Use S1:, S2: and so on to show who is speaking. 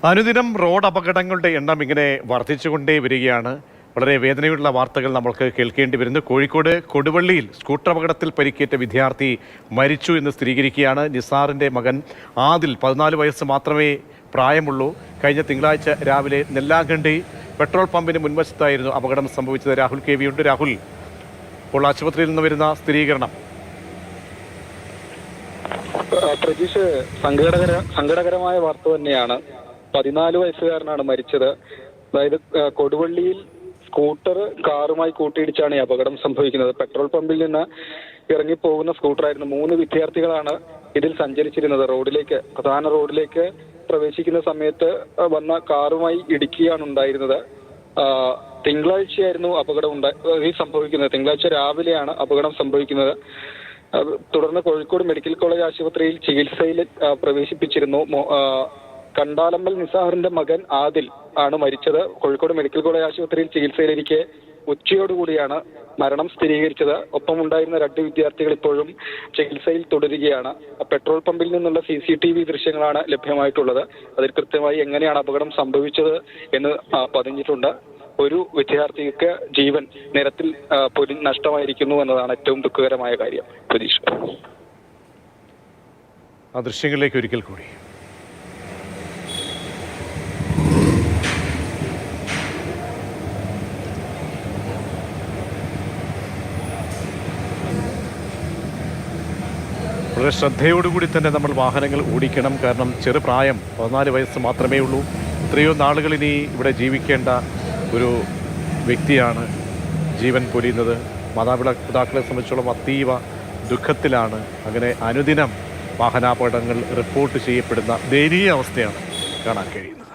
S1: അനുദിനം റോഡ് അപകടങ്ങളുടെ എണ്ണം ഇങ്ങനെ വർദ്ധിച്ചുകൊണ്ടേ വരികയാണ്. വളരെ വേദനയുള്ള വാർത്തകൾ നമ്മൾക്ക് കേൾക്കേണ്ടി വരുന്നു. കോഴിക്കോട് കൊടുവള്ളിയിൽ സ്കൂട്ടർ അപകടത്തിൽ പരിക്കേറ്റ വിദ്യാർത്ഥി മരിച്ചു എന്ന് സ്ഥിരീകരിക്കുകയാണ്. നിസാറിൻ്റെ മകൻ ആദിൽ 14 വയസ്സ് മാത്രമേ പ്രായമുള്ളൂ. കഴിഞ്ഞ തിങ്കളാഴ്ച രാവിലെ നെല്ലാങ്കണ്ടി പെട്രോൾ പമ്പിന് മുൻവശത്തായിരുന്നു അപകടം സംഭവിച്ചത്. രാഹുൽ KV ഉണ്ട്. രാഹുൽ, ഇപ്പോൾ ആശുപത്രിയിൽ നിന്ന് വരുന്ന സ്ഥിരീകരണം.
S2: പ്രജീഷ്, സങ്കടകരമായ വാർത്ത തന്നെയാണ്. 14 വയസ്സുകാരനാണ് മരിച്ചത്. അതായത് കൊടുവള്ളിയിൽ സ്കൂട്ടർ കാറുമായി കൂട്ടിയിടിച്ചാണ് ഈ അപകടം സംഭവിക്കുന്നത്. പെട്രോൾ പമ്പിൽ നിന്ന് ഇറങ്ങിപ്പോകുന്ന സ്കൂട്ടറായിരുന്നു. 3 വിദ്യാർത്ഥികളാണ് ഇതിൽ സഞ്ചരിച്ചിരുന്നത്. പ്രധാന റോഡിലേക്ക് പ്രവേശിക്കുന്ന സമയത്ത് വന്ന കാറുമായി ഇടിക്കുകയാണ് ഉണ്ടായിരുന്നത്. തിങ്കളാഴ്ചയായിരുന്നു അപകടം സംഭവിക്കുന്നത്. തിങ്കളാഴ്ച രാവിലെയാണ് അപകടം സംഭവിക്കുന്നത്. തുടർന്ന് കോഴിക്കോട് മെഡിക്കൽ കോളേജ് ആശുപത്രിയിൽ ചികിത്സയിൽ പ്രവേശിപ്പിച്ചിരുന്നു. കണ്ടാലമ്മൽ നിസാറിന്റെ മകൻ ആദിൽ ആണ് മരിച്ചത്. കോഴിക്കോട് മെഡിക്കൽ കോളേജ് ആശുപത്രിയിൽ ചികിത്സയിലിരിക്കെ ഉച്ചയോടുകൂടിയാണ് മരണം സ്ഥിരീകരിച്ചത്. ഒപ്പമുണ്ടായിരുന്ന 2 വിദ്യാർത്ഥികൾ ഇപ്പോഴും ചികിത്സയിൽ തുടരുകയാണ്. പെട്രോൾ പമ്പിൽ നിന്നുള്ള CCTV ദൃശ്യങ്ങളാണ് ലഭ്യമായിട്ടുള്ളത്. അതിൽ കൃത്യമായി എങ്ങനെയാണ് അപകടം സംഭവിച്ചത് എന്ന് പതിഞ്ഞിട്ടുണ്ട്. ഒരു വിദ്യാർത്ഥിക്ക് ജീവൻ നിരത്തിൽ നഷ്ടമായിരിക്കുന്നു എന്നതാണ് ഏറ്റവും ദുഃഖകരമായ കാര്യം. പ്രതീക്ഷ
S1: ആ ദൃശ്യങ്ങളിലേക്ക് ഒരിക്കൽ കൂടി. വളരെ ശ്രദ്ധയോടുകൂടി തന്നെ നമ്മൾ വാഹനങ്ങൾ ഓടിക്കണം. കാരണം ചെറുപ്രായം, 14 വയസ്സ് മാത്രമേ ഉള്ളൂ. എത്രയോ നാളുകൾ ഇനി ഇവിടെ ജീവിക്കേണ്ട ഒരു വ്യക്തിയാണ് ജീവൻ പൊലിയുന്നത്. മാതാപിതാക്കളെ സംബന്ധിച്ചോളം അതീവ ദുഃഖത്തിലാണ്. അങ്ങനെ അനുദിനം വാഹനാപകടങ്ങൾ റിപ്പോർട്ട് ചെയ്യപ്പെടുന്ന ദയനീയ അവസ്ഥയാണ് കാണാൻ കഴിയുന്നത്.